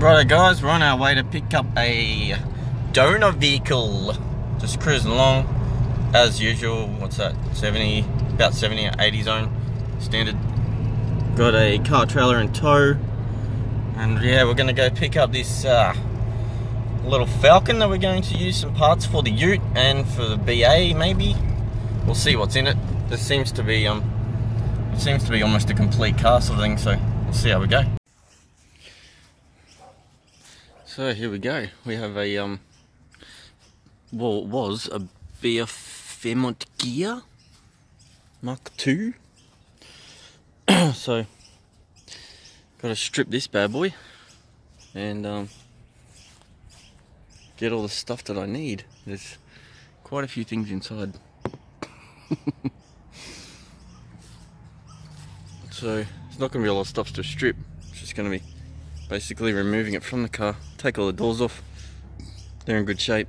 Righto guys, we're on our way to pick up a donor vehicle. Just cruising along as usual. What's that? 70, about 70 or 80 zone standard. Got a car trailer in tow, and yeah, we're gonna go pick up this little Falcon that we're going to use some parts for the Ute and for the BA maybe. We'll see what's in it. This seems to be it seems to be almost a complete car sort of thing, so we'll see how we go. So here we go. We have a well, it was a BA Falcon Gear Mark II. So got to strip this bad boy and get all the stuff that I need. There's quite a few things inside. So it's not going to be a lot of stuff to strip. It's just going to be basically removing it from the car. Take all the doors off. They're in good shape.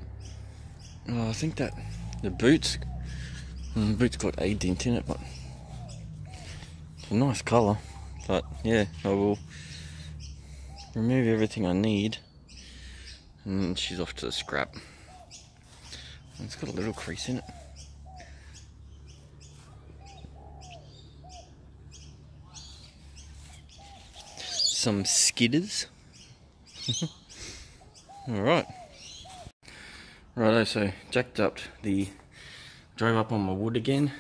Oh, I think that the boot's got a dent in it, but it's a nice colour. But yeah, I will remove everything I need, and she's off to the scrap. It's got a little crease in it. Some skidders. Alright. Righto, so jacked up drove up on my wood again.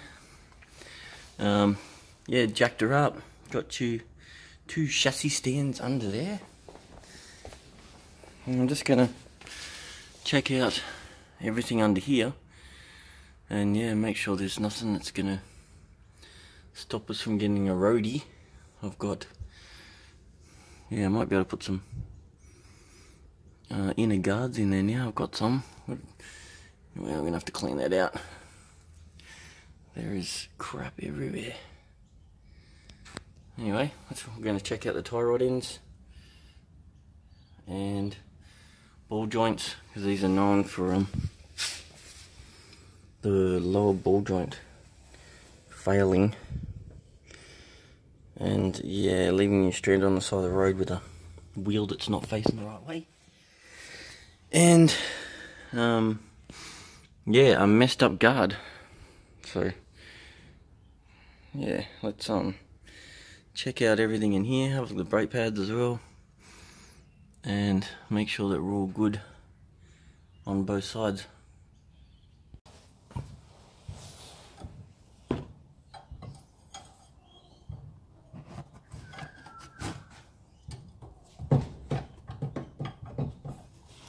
Yeah, jacked her up. Got two chassis stands under there. And I'm just gonna check out everything under here. And yeah, make sure there's nothing that's gonna stop us from getting a roadie. I've got, yeah, I might be able to put some inner guards in there now. I've got some. Well, we're gonna have to clean that out. There is crap everywhere. Anyway, we're gonna check out the tie rod ends and ball joints, because these are known for the lower ball joint failing. And yeah, leaving you stranded on the side of the road with a wheel that's not facing the right way. And yeah, a messed up guard. So yeah, let's check out everything in here, have a look at the brake pads as well, and make sure that we're all good on both sides.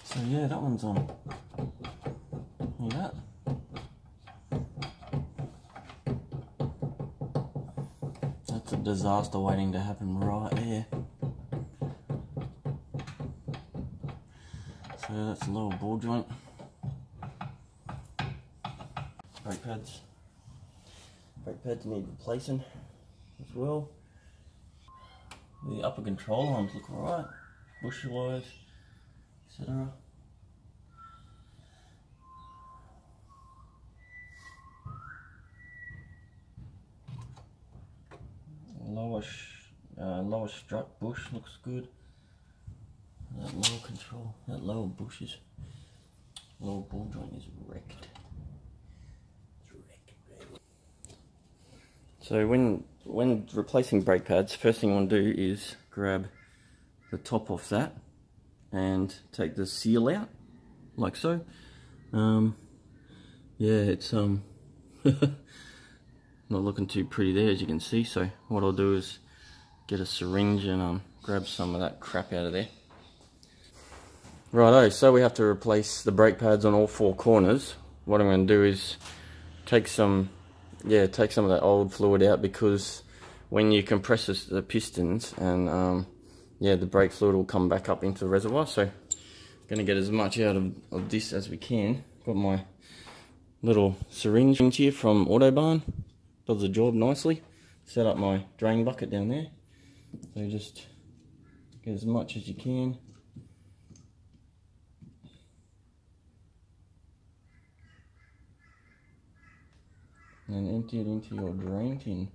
So yeah, that one's on. Look at that. That's a disaster waiting to happen right there. So that's a lower ball joint. Brake pads. Brake pads need replacing as well. The upper control arms look alright. Bush wires, etc. Lower strut bush looks good. That lower control, that lower bush is, lower ball joint is wrecked. It's wrecked. So when replacing brake pads, first thing I want to do is grab the top off that and take the seal out, like so. Yeah, it's not looking too pretty there, as you can see. So what I'll do is get a syringe and grab some of that crap out of there. Righto, so we have to replace the brake pads on all four corners. What I'm going to do is take some of that old fluid out, because when you compress the pistons and yeah, the brake fluid will come back up into the reservoir. So I'm going to get as much out of this as we can. Got my little syringe here from Autobahn. Does the job nicely. Set up my drain bucket down there. So just get as much as you can. And empty it into your drain tin.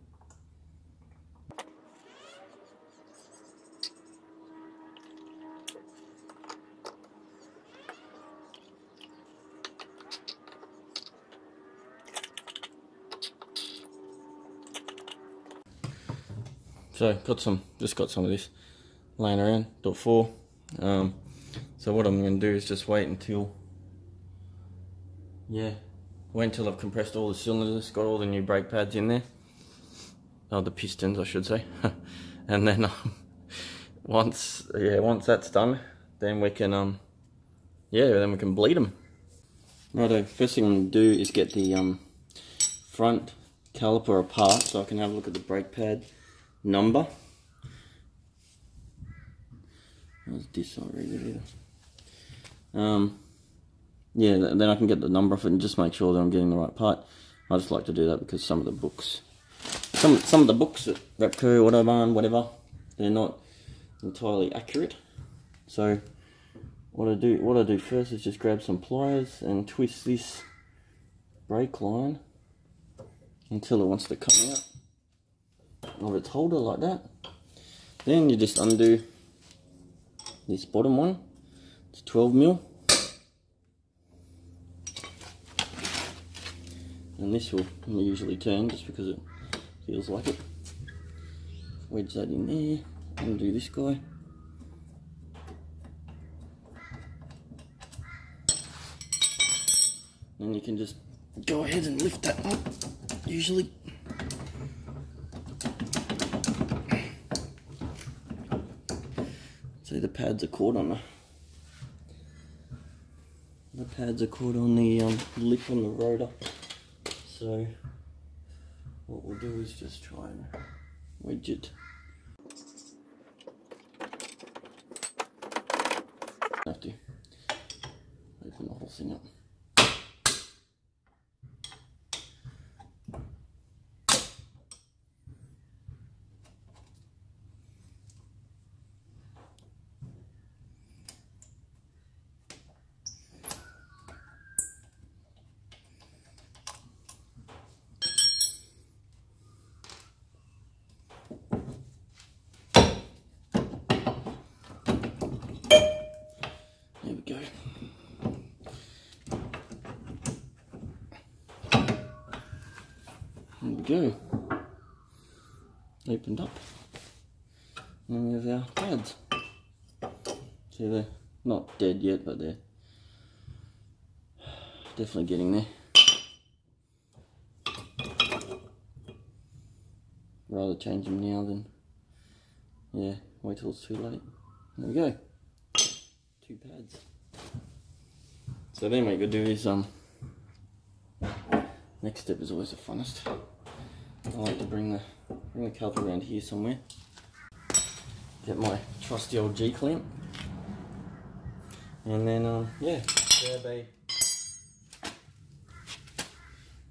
So just got some of this laying around, .4. So what I'm going to do is just wait until I've compressed all the cylinders, got all the new brake pads in there. Oh, the pistons I should say. And then once that's done, then we can bleed them. Righto, first thing I'm going to do is get the front caliper apart so I can have a look at the brake pad number. How's this not really good either? Then I can get the number off it and just make sure that I'm getting the right part. I just like to do that because some of the books at Repco, Autobahn, whatever, they're not entirely accurate. So what I do first is just grab some pliers and twist this brake line until it wants to come out of its holder like that. Then you just undo this bottom one. It's 12mm, and this will usually turn just because it feels like it. Wedge that in there, undo this guy. Then you can just go ahead and lift that up, usually. See, the pads are caught on the lip on the rotor. So what we'll do is just try and wedge it. Have to open the whole thing up. There we go. There we go. Opened up. And there's our pads. See, they're not dead yet, but they're definitely getting there. Rather change them now than, wait till it's too late. There we go. 2 pads. So then what you gotta do is, next step is always the funnest. I like to bring the caliper around here somewhere. Get my trusty old G clamp, and then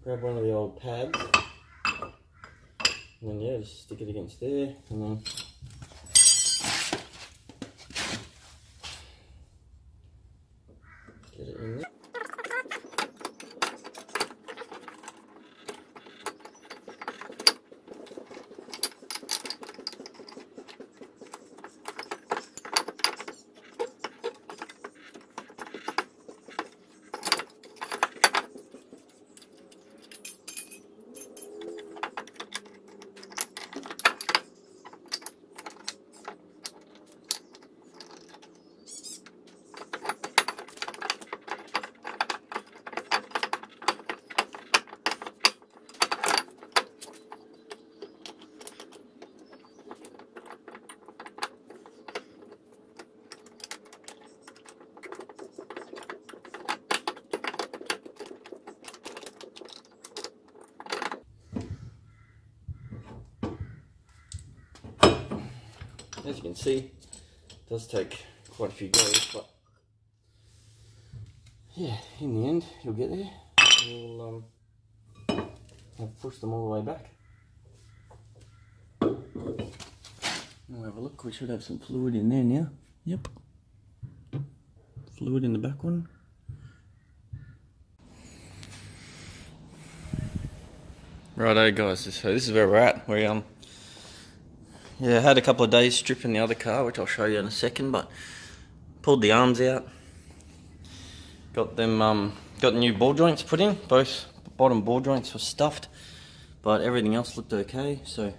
grab one of the old pads, and then just stick it against there, and then get it in there. As you can see, it does take quite a few goes, but yeah, in the end, you'll get there. You'll have pushed them all the way back. We'll have a look. We should have some fluid in there now. Yep, fluid in the back one. Righto, guys. So this is where we're at. We had a couple of days stripping the other car, which I'll show you in a second, but pulled the arms out, got them, got new ball joints put in. Both bottom ball joints were stuffed, but everything else looked okay. So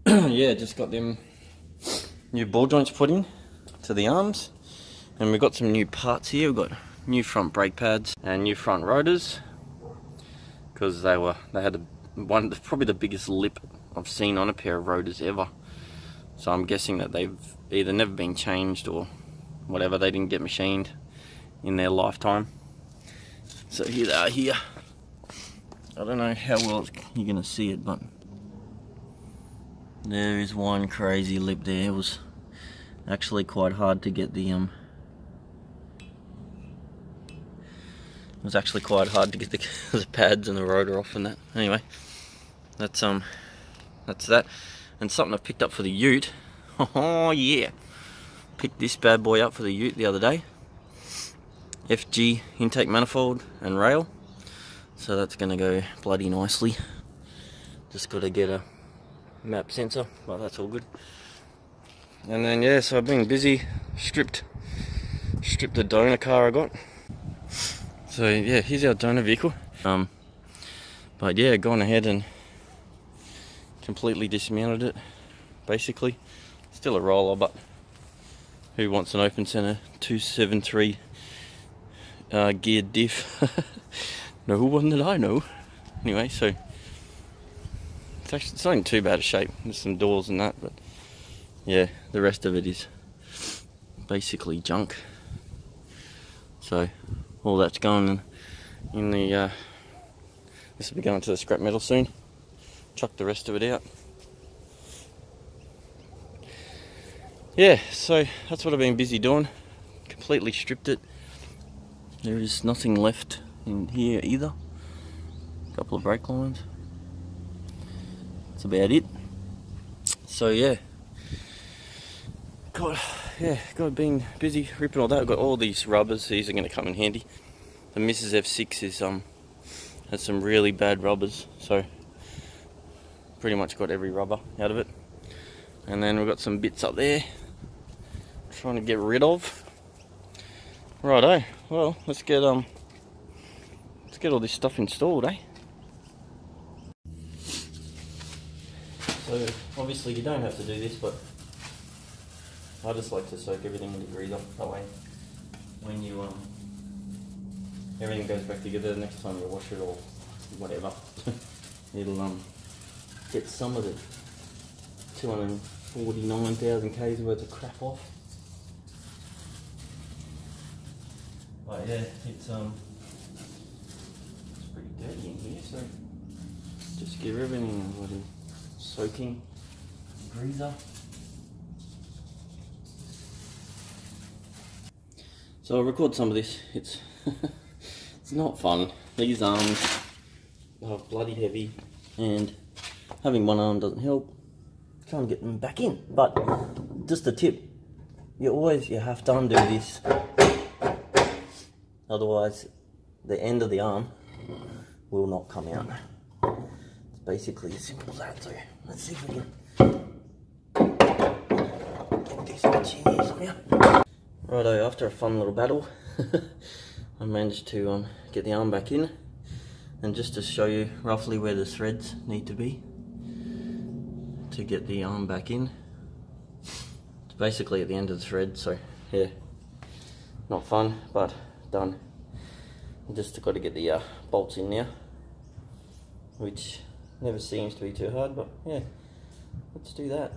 yeah, just got them new ball joints put in to the arms, and we've got some new parts here. We've got new front brake pads and new front rotors, because they had probably the biggest lip I've seen on a pair of rotors ever. So I'm guessing that they've either never been changed or whatever, they didn't get machined in their lifetime. So here they are here. I don't know how well you're going to see it, but there is one crazy lip there. It was actually quite hard to get the the pads and the rotor off and that. Anyway, that's that. And something I picked up for the ute. Oh yeah, picked this bad boy up for the ute the other day. FG intake manifold and rail. So that's going to go bloody nicely. Just got to get a map sensor, but that's all good. And then yeah, so I've been busy, stripped the donor car I got. So yeah, here's our donor vehicle. But yeah, gone ahead and completely dismounted it, basically. Still a roller, but who wants an open center 273 geared diff? No one that I know. Anyway, so it's not in too bad a shape. There's some doors and that, but yeah, the rest of it is basically junk. So all that's going in the this will be going to the scrap metal soon. Chuck the rest of it out. Yeah, so that's what I've been busy doing. Completely stripped it. There is nothing left in here either. A couple of brake lines. That's about it. So yeah, been busy ripping all that. I've got all these rubbers. These are going to come in handy. The Mrs. F6 is has some really bad rubbers, so pretty much got every rubber out of it. And then we've got some bits up there trying to get rid of. Righto, well, let's get all this stuff installed, eh? So obviously you don't have to do this, but I just like to soak everything in the grease that way when you everything goes back together the next time you wash it or whatever. It'll get some of the 249,000 Ks worth of crap off. But yeah, it's pretty dirty in here, so just give everything a little soaking greaser. So I'll record some of this. It's it's not fun. These arms are bloody heavy, and having one arm doesn't help. Can't get them back in. But just a tip: you have to undo this. Otherwise, the end of the arm will not come out. It's basically as simple as that. So let's see if we can get this much in here somehow. Righto, after a fun little battle, I managed to get the arm back in, and just to show you roughly where the threads need to be to get the arm back in. It's basically at the end of the thread, so yeah, not fun, but done. Just got to get the bolts in now, which never seems to be too hard, but yeah, let's do that.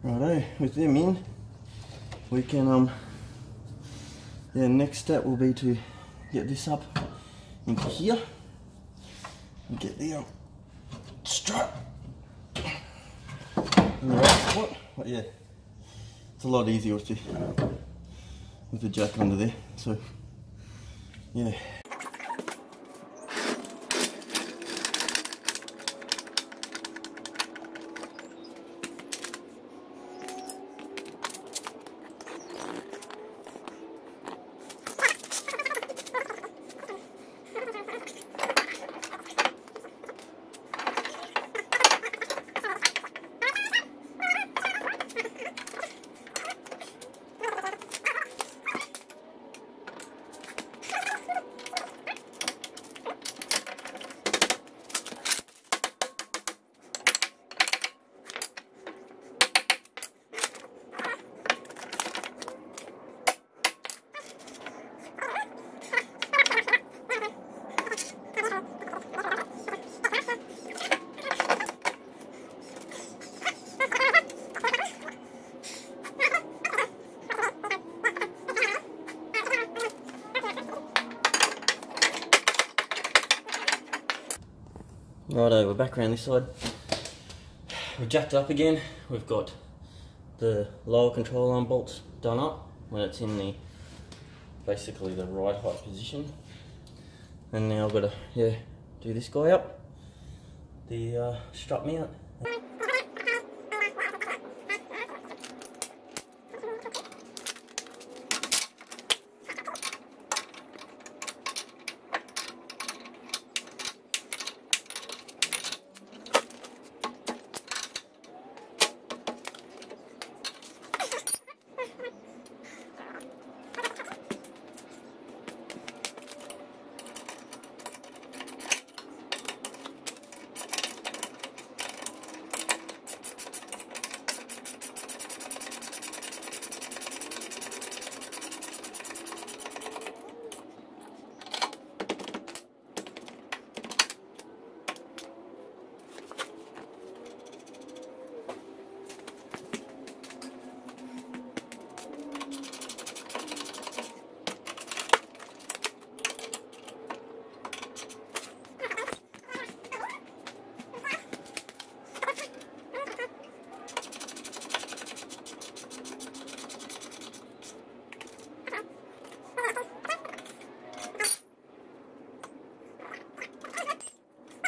Righto, with them in, we can, the next step will be to get this up into here and get the strut in the right spot. But yeah, it's a lot easier with the jack under there. So yeah. Righto, we're back around this side. We've jacked up again. We've got the lower control arm bolts done up when it's in the basically the right height position. And now I've got to do this guy up, the strut mount.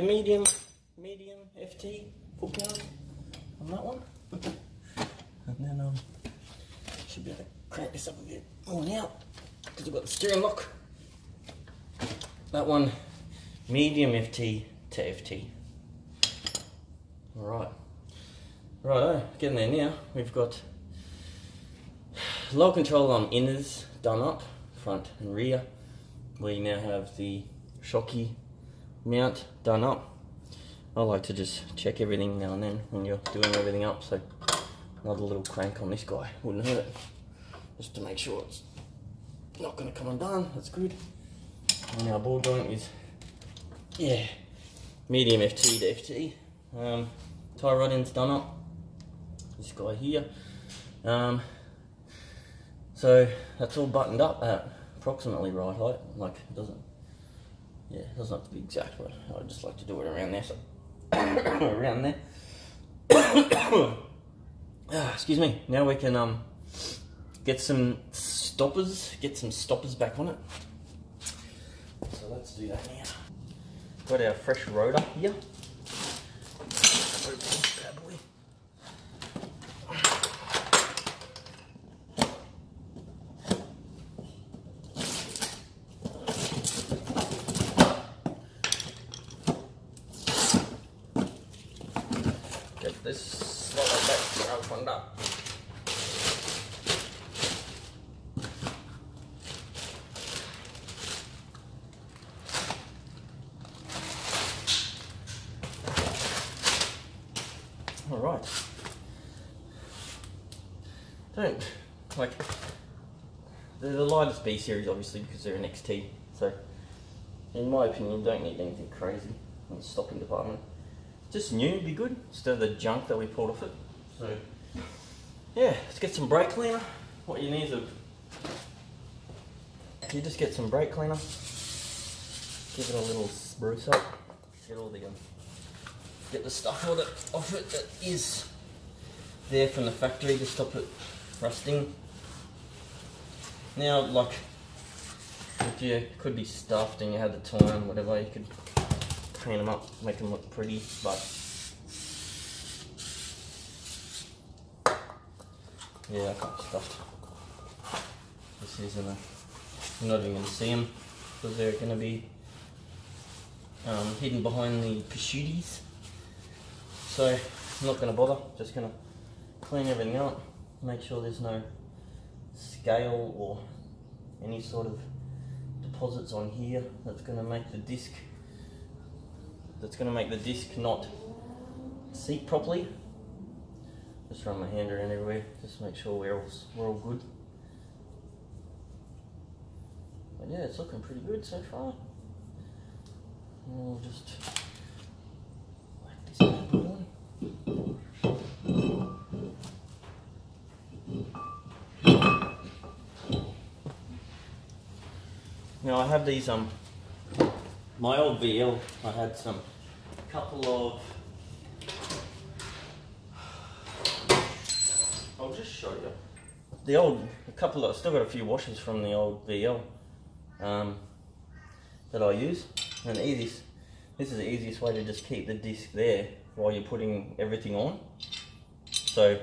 Medium FT foot pounds on that one, and then should be able to crank this up a bit more now because I've got the steering lock. That one medium FT to FT. Alright, righto, getting there now. We've got lower control arm inners done up, front and rear. We now have the shocky mount done up. I like to just check everything now and then when you're doing everything up, so another little crank on this guy wouldn't hurt it, just to make sure it's not going to come undone. That's good. And our ball joint is medium FT to FT. Tie rod end's done up, this guy here. So that's all buttoned up at approximately right height. Like it doesn't have to be exact, but I just like to do it around there. So around there. Excuse me. Now we can get some stoppers back on it. So let's do that now. Got our fresh rotor here. Open this bad boy. This slot like that, opened up. All right. Don't like they're the lightest B series, obviously, because they're an XT. So, in my opinion, you don't need anything crazy in the stopping department. Just new would be good, instead of the junk that we pulled off it. So, yeah, let's get some brake cleaner. What you need is you just get some brake cleaner, give it a little spruce up, get all the get the stuff off it that is there from the factory to stop it rusting. Now, like, if you could be stuffed and you had the time, whatever, you could paint them up, make them look pretty, but yeah, I can't be stuffed. This isn't a, you're not even going to see them because they're going to be hidden behind the prosciuttis. So I'm not going to bother, just going to clean everything out, make sure there's no scale or any sort of deposits on here that's going to make the disc not seat properly. Just run my hand around everywhere, just make sure we're all good. But yeah, it's looking pretty good so far. And we'll just whack this bad boy on. Now I have these my old VL, I had couple of, I'll just show you. I still got a few washers from the old VL that I use, and this is the easiest way to just keep the disc there while you're putting everything on. So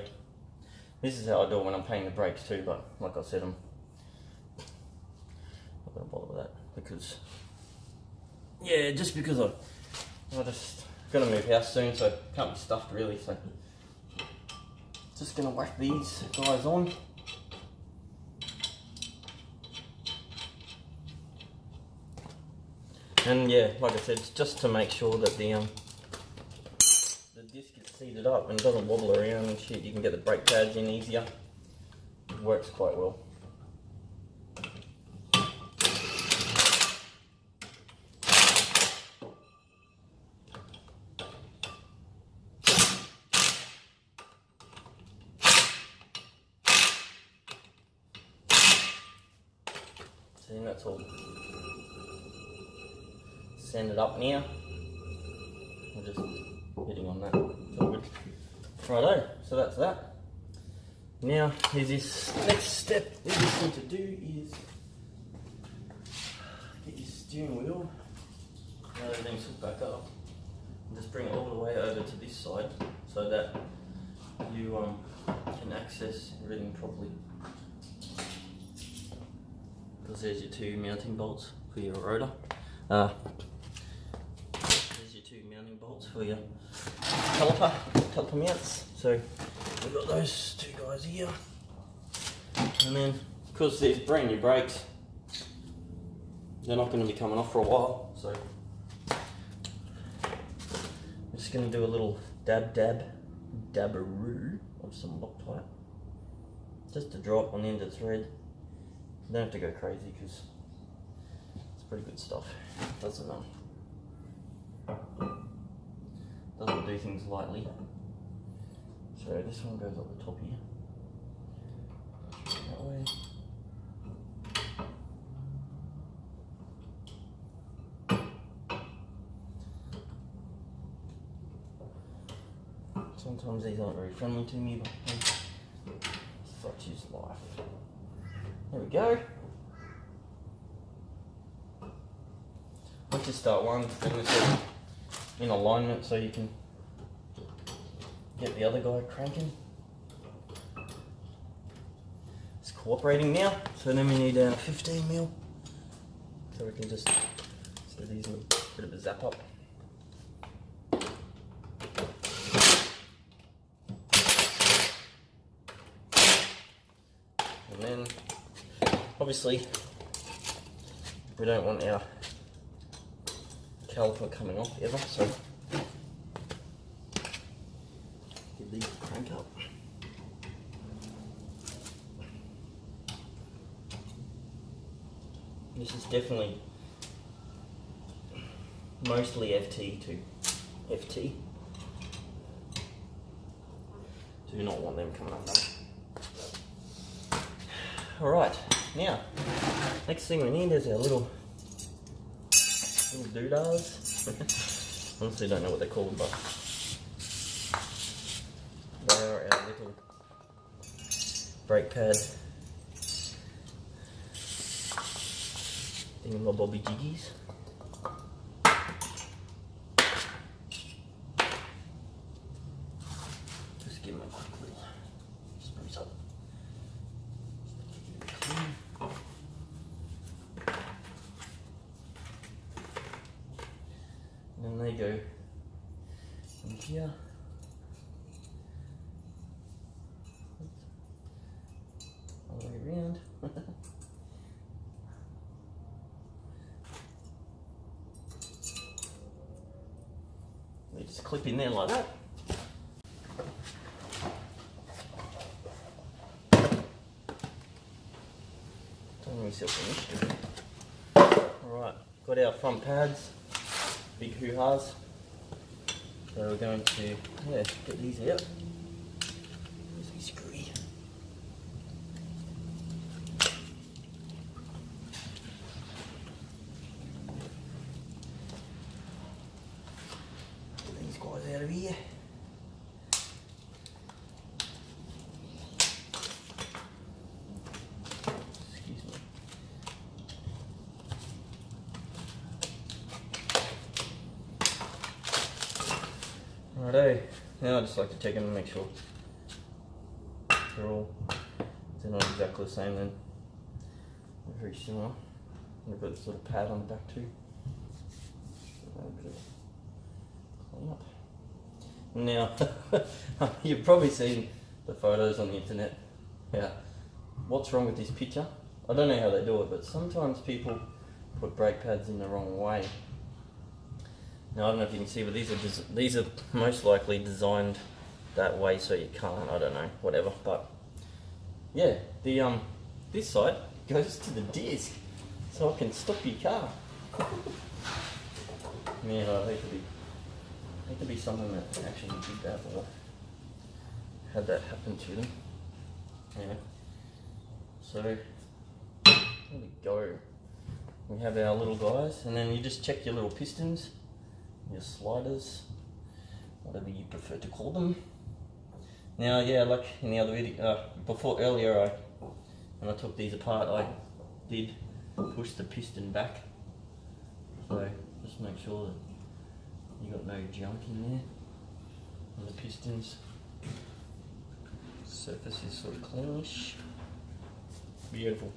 this is how I do it when I'm painting the brakes too, but like I said, I'm not going to bother with that because, yeah, just because I just going to move house soon, so can't be stuffed really, so just going to whack these guys on. And yeah, like I said, it's just to make sure that the disc is seated up and doesn't wobble around and shit. You can get the brake pads in easier. It works quite well. See, that's all sanded up now. I'm just hitting on that. It's all good. Righto, so that's that. Now, here's this next step. What you just need to do is get your steering wheel, everything's hooked back up, and just bring it all the way over to this side so that you can access everything properly. Because there's your two mounting bolts for your rotor. There's your two mounting bolts for your caliper mounts. So we've got those two guys here. And then, because they're brand new brakes, they're not going to be coming off for a while. So I'm just going to do a little dabberoo of some Loctite. Just to drop on the end of the thread. You don't have to go crazy because it's pretty good stuff. Doesn't do things lightly. So this one goes up the top here. That way. Sometimes these aren't very friendly to me, but such is life. There we go. Once you start one, bring this in alignment so you can get the other guy cranking. It's cooperating now, so then we need 15mm. So we can just set these in a bit of a zap up. And then, obviously, we don't want our caliper coming off ever, so give these a crank up. This is definitely mostly FT to FT. Do not want them coming undone. Alright, now, next thing we need is our little doodads. Honestly don't know what they're called, but they are our little brake pad thingamabobby jiggies. Just give them a quick little spruce up. And then they go in here. All the way around. They just clip in there like that. Don't let myself finished. Alright, got our front pads, big hoo-has. So we're going to get these out. Where's my screwy? Get these guys out of here. Excuse me. Righto, now I just like to check them and make sure they're not exactly the same then. They're very similar. They've got this little pad on the back too. A bit of clean up. Now, you've probably seen the photos on the internet. Yeah, what's wrong with this picture? I don't know how they do it, but sometimes people put brake pads in the wrong way. Now I don't know if you can see, but these are most likely designed that way so you can't. I don't know, whatever. But yeah, the this side goes to the disc, so I can stop your car. Man, I hate to be someone that actually did that or had that happen to them. Yeah. So there we go. We have our little guys, and then you just check your little pistons, your sliders, whatever you prefer to call them. Now, yeah, like in the other video, earlier, when I took these apart, I did push the piston back. So just make sure that you got no junk in there on the pistons. Surface is sort of cleanish. Beautiful.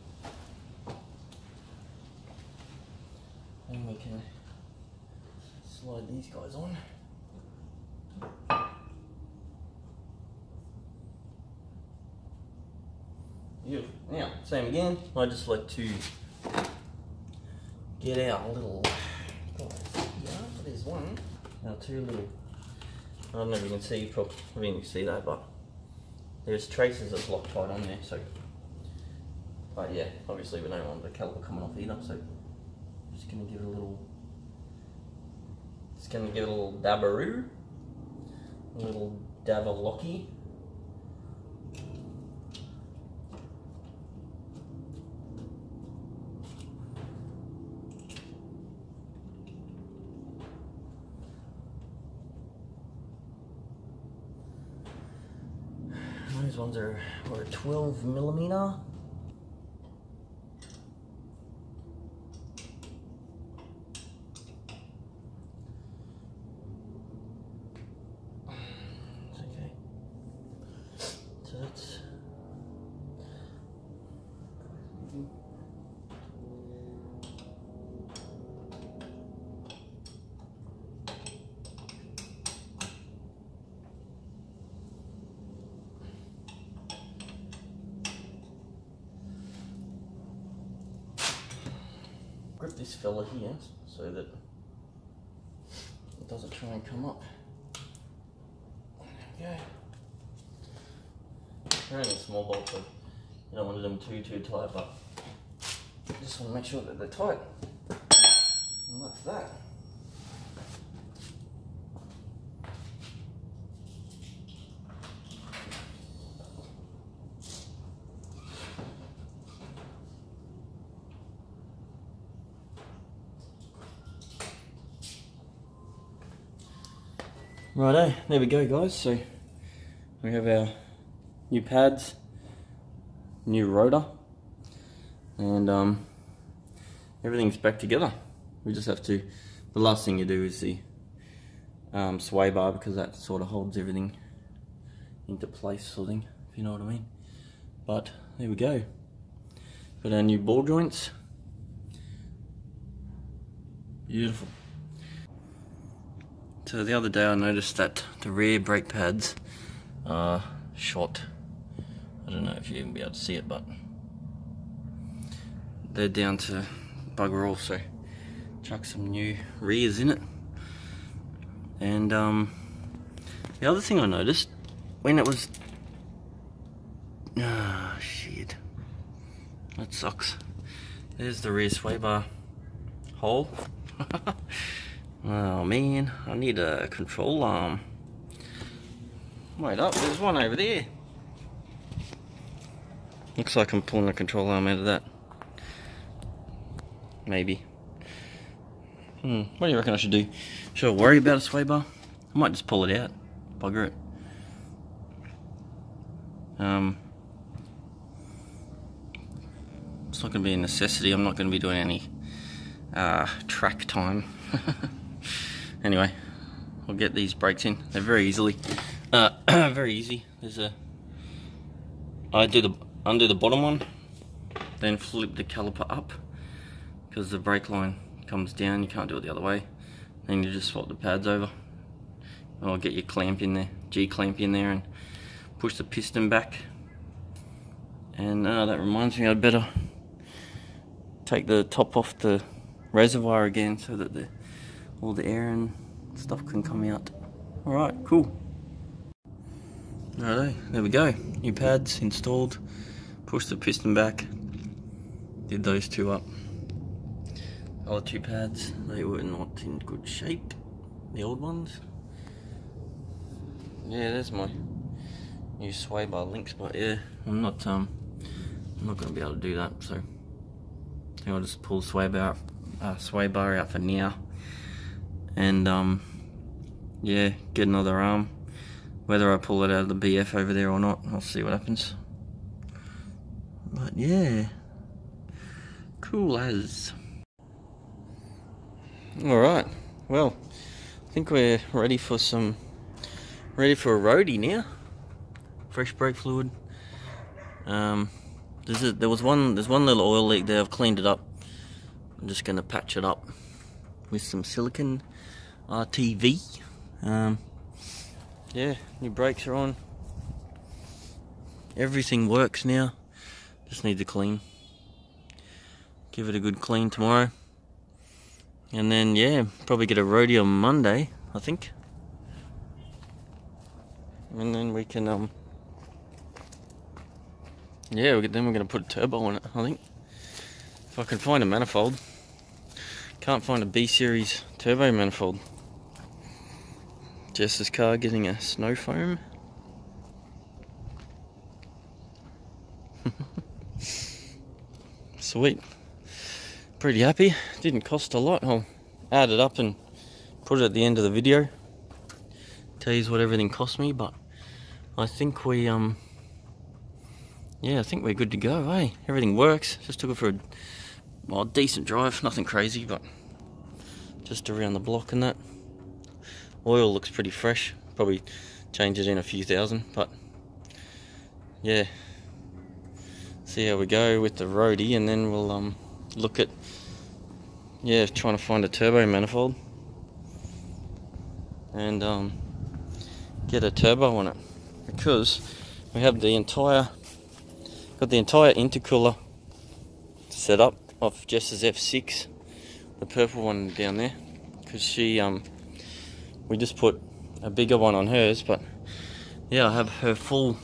And we can slide these guys on. Beautiful. Now, same again. I just like to get our little guys. Yeah, there's one. Now two little. I don't know if you can see. Probably you can see that, but there's traces of Loctite on there. So, but yeah, obviously we don't want the caliper coming off either. So, just gonna give it a little. Just gonna give it a little dabberoo, a little dabberlocky. These ones are 12mm. It's okay. So that's grip this fella here so that it doesn't try and come up. There we go. They're only small bolts, so you don't want them too tight, but you just want to make sure that they're tight. And that's that. Righto, there we go guys, so we have our new pads, new rotor, and everything's back together. We just have to, the last thing you do is the sway bar, because that sort of holds everything into place, sort of thing, if you know what I mean. But there we go. Got our new ball joints. Beautiful. So the other day I noticed that the rear brake pads are shot. I don't know if you can be able to see it, but they're down to bugger all, so chuck some new rears in it. And the other thing I noticed, when it was, shit, that sucks. There's the rear sway bar hole. Oh man, I need a control arm. Wait up, there's one over there. Looks like I'm pulling a control arm out of that. Maybe. What do you reckon I should do? Should I worry about a sway bar? I might just pull it out. Bugger it. It's not going to be a necessity. I'm not going to be doing any track time. Anyway, I'll get these brakes in. They're very easily, very easy. There's a, I do undo the bottom one, then flip the caliper up, because the brake line comes down. You can't do it the other way. Then you just swap the pads over. Or get your clamp in there, G-clamp in there, and push the piston back. And that reminds me, I'd better take the top off the reservoir again, so that all the air and stuff can come out. Alright, cool. Alright, there we go. New pads installed. Push the piston back. Did those two up. Other two pads, they were not in good shape. The old ones. Yeah, there's my new sway bar links, but yeah, I'm not going to be able to do that, so I think I'll just pull sway bar out for now, and yeah, get another arm. Whether I pull it out of the BF over there or not, I'll see what happens. But yeah, cool as. Alright, well, I think we're ready for a roadie now. Fresh brake fluid. There's one little oil leak there. I've cleaned it up. I'm just gonna patch it up with some silicone RTV. Yeah, new brakes are on. Everything works now. Just need to clean. Give it a good clean tomorrow. And then yeah, probably get a roadie on Monday, I think. And then we can yeah, then we're gonna put a turbo on it, I think. If I can find a manifold. Can't find a B series turbo manifold. Jess's car getting a snow foam. Sweet. Pretty happy. Didn't cost a lot. I'll add it up and put it at the end of the video. Tell you what everything cost me, but I think we yeah, I think we're good to go, eh? Everything works. Just took it for a decent drive, nothing crazy, but just around the block and that. Oil looks pretty fresh. Probably change it in a few thousand, but yeah. See how we go with the roadie, and then we'll look at trying to find a turbo manifold and get a turbo on it, because we have the entire intercooler set up off Jess's F6, the purple one down there, because she we just put a bigger one on hers, but yeah, I have her full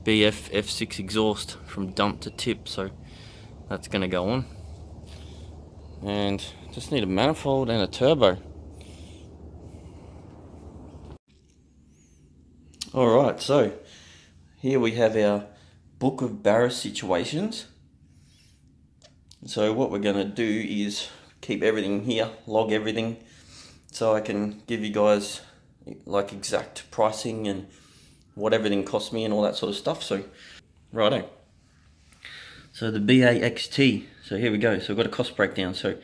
BF F6 exhaust from dump to tip, so that's gonna go on. And just need a manifold and a turbo. Alright, so here we have our book of Barris situations. So what we're gonna do is keep everything here, log everything, so I can give you guys like exact pricing and what everything cost me and all that sort of stuff. So, righto. So the BA XT, so here we go. So we've got a cost breakdown. So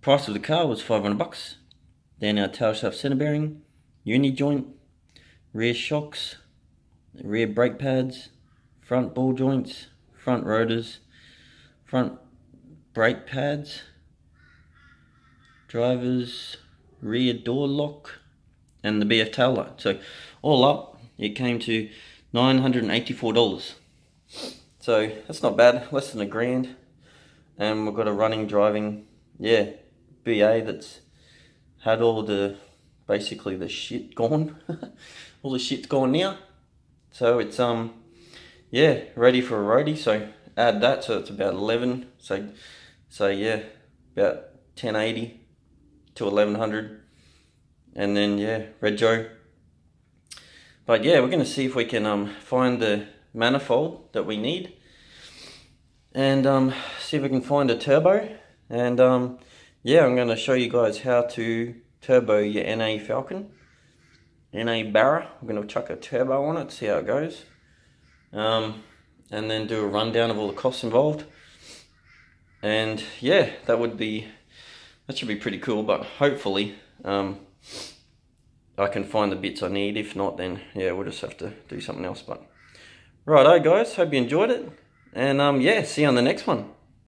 price of the car was $500. Then our tail shaft center bearing, uni joint, rear shocks, rear brake pads, front ball joints, front rotors, front brake pads, drivers, rear door lock, and the BF tail light. So all up, it came to $984. So that's not bad, less than $1,000. And we've got a running, driving, yeah, BA that's had all the, basically the shit gone. All the shit's gone now. So it's, yeah, ready for a roadie. So add that, so it's about 11. So yeah, about 1080 to 1100. And then, yeah, Rego. But yeah, we're going to see if we can find the manifold that we need. And see if we can find a turbo. And yeah, I'm going to show you guys how to turbo your NA Falcon. NA Barra. I'm going to chuck a turbo on it, see how it goes. And then do a rundown of all the costs involved. And yeah, that should be pretty cool, but hopefully I can find the bits I need. If not, then yeah, we'll just have to do something else. But righto guys, hope you enjoyed it. And yeah, see you on the next one.